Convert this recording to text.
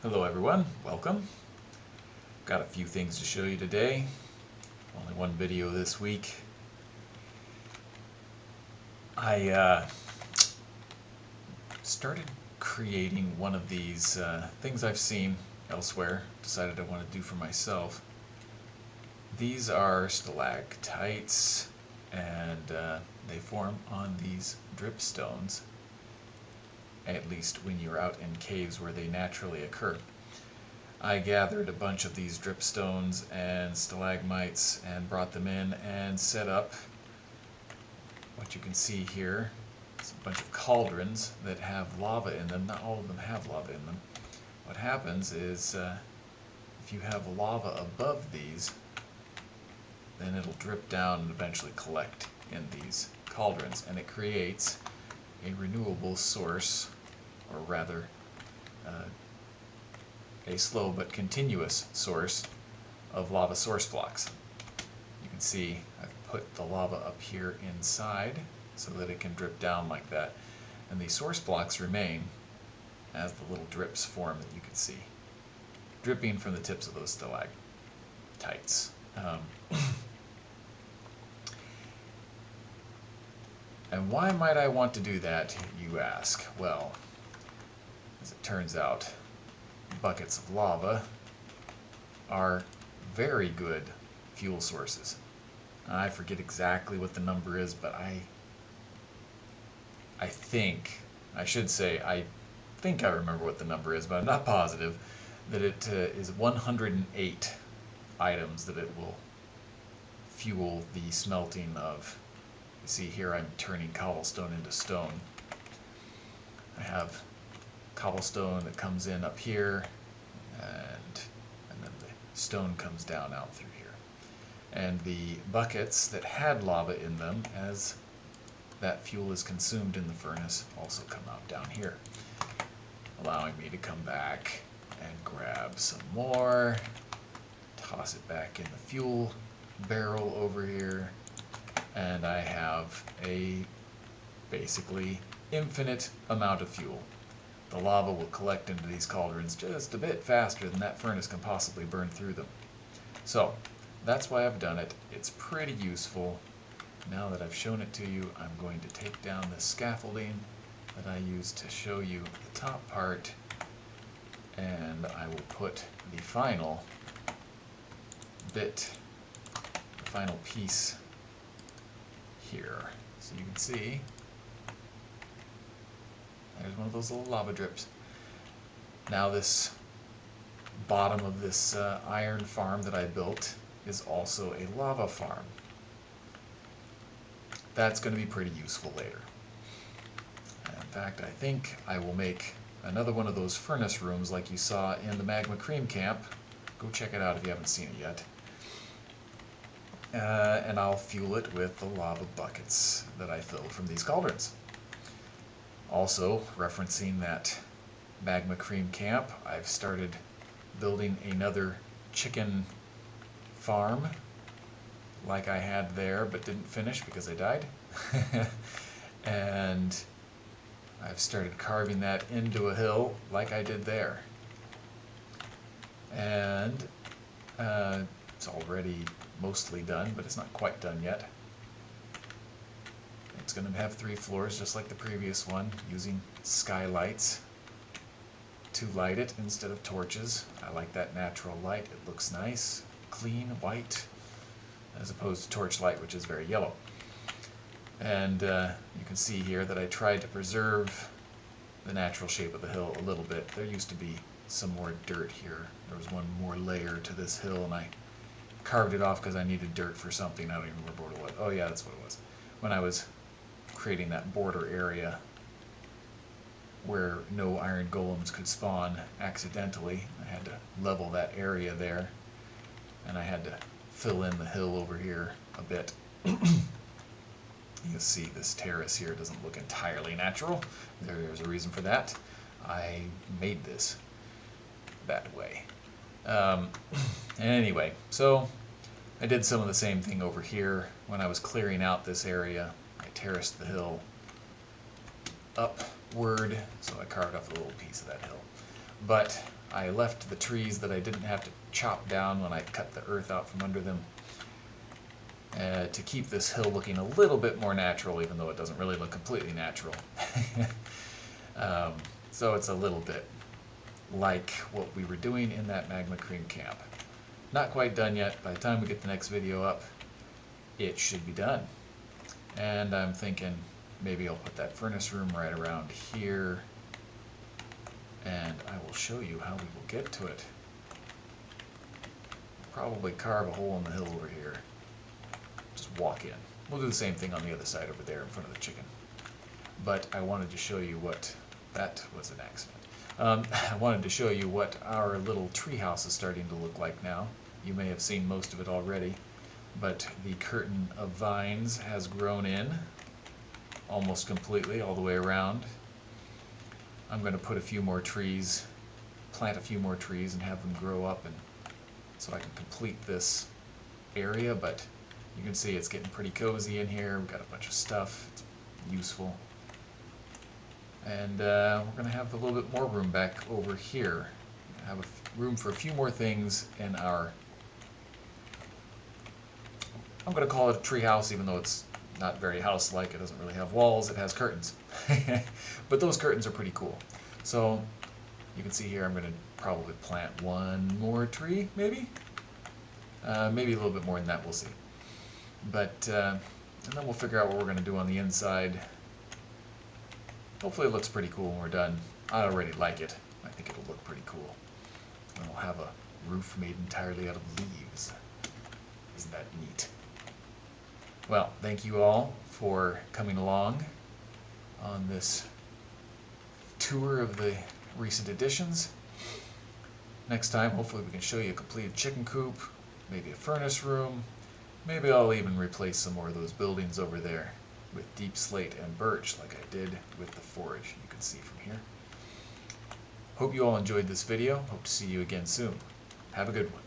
Hello everyone, welcome. Got a few things to show you today. Only one video this week. I started creating one of these things I've seen elsewhere, decided I want to do for myself. These are stalactites and they form on these dripstones, at least when you're out in caves where they naturally occur. I gathered a bunch of these dripstones and stalagmites and brought them in and set up what you can see here. It's a bunch of cauldrons that have lava in them. Not all of them have lava in them. What happens is if you have lava above these, then it'll drip down and eventually collect in these cauldrons, and it creates a renewable source, or rather a slow but continuous source of lava source blocks. You can see I've put the lava up here inside so that it can drip down like that. And these source blocks remain as the little drips form that you can see, dripping from the tips of those stalactites. And why might I want to do that, you ask? Well, as it turns out, buckets of lava are very good fuel sources. I forget exactly what the number is, but I think I remember what the number is, but I'm not positive, that it is 108 items that it will fuel the smelting of. You see here I'm turning cobblestone into stone. I have cobblestone that comes in up here, and then the stone comes down out through here. And the buckets that had lava in them, as that fuel is consumed in the furnace, also come out down here, allowing me to come back and grab some more, toss it back in the fuel barrel over here, and I have a basically infinite amount of fuel. The lava will collect into these cauldrons just a bit faster than that furnace can possibly burn through them. So that's why I've done it. It's pretty useful. Now that I've shown it to you, I'm going to take down the scaffolding that I used to show you the top part, and I will put the final bit, the final piece here. So you can see there's one of those little lava drips. Now this bottom of this iron farm that I built is also a lava farm. That's going to be pretty useful later. In fact, I think I will make another one of those furnace rooms like you saw in the Magma Cream Camp. Go check it out if you haven't seen it yet. And I'll fuel it with the lava buckets that I filled from these cauldrons. Also, referencing that Magma Cream Camp, I've started building another chicken farm like I had there, but didn't finish because I died. And I've started carving that into a hill like I did there. And it's already mostly done, but it's not quite done yet. It's going to have 3 floors just like the previous one, using skylights to light it instead of torches. I like that natural light. It looks nice, clean, white, as opposed to torchlight, which is very yellow. And you can see here that I tried to preserve the natural shape of the hill a little bit. There used to be some more dirt here. There was one more layer to this hill, and I carved it off because I needed dirt for something. I don't even remember what it was. Oh yeah, that's what it was. When I was creating that border area where no iron golems could spawn accidentally, I had to level that area there, and I had to fill in the hill over here a bit. You'll see this terrace here doesn't look entirely natural. There's a reason for that. I made this that way. Anyway, so I did some of the same thing over here. When I was clearing out this area, I terraced the hill upward, so I carved off a little piece of that hill. But I left the trees that I didn't have to chop down when I cut the earth out from under them to keep this hill looking a little bit more natural, even though it doesn't really look completely natural. So it's a little bit like what we were doing in that magma cream camp. Not quite done yet. By the time we get the next video up, it should be done. And I'm thinking maybe I'll put that furnace room right around here, and I will show you how we will get to it. Probably carve a hole in the hill over here. Just walk in. We'll do the same thing on the other side over there in front of the chicken. But I wanted to show you what... That was an accident. I wanted to show you what our little treehouse is starting to look like now. You may have seen most of it already, but the curtain of vines has grown in almost completely all the way around. I'm going to put a few more trees, plant a few more trees and have them grow up, and so I can complete this area. But you can see it's getting pretty cozy in here. We've got a bunch of stuff. It's useful. And we're going to have a little bit more room back over here. Have room for a few more things in our... I'm going to call it a tree house, even though it's not very house-like. It doesn't really have walls. It has curtains. But those curtains are pretty cool. So you can see here I'm going to probably plant one more tree, maybe? Maybe a little bit more than that, we'll see. But, and then we'll figure out what we're going to do on the inside. Hopefully it looks pretty cool when we're done. I already like it. I think it'll look pretty cool. And we'll have a roof made entirely out of leaves. Isn't that neat? Well, thank you all for coming along on this tour of the recent additions. Next time, hopefully we can show you a completed chicken coop, maybe a furnace room. Maybe I'll even replace some more of those buildings over there with deep slate and birch like I did with the forage, you can see from here. Hope you all enjoyed this video. Hope to see you again soon. Have a good one.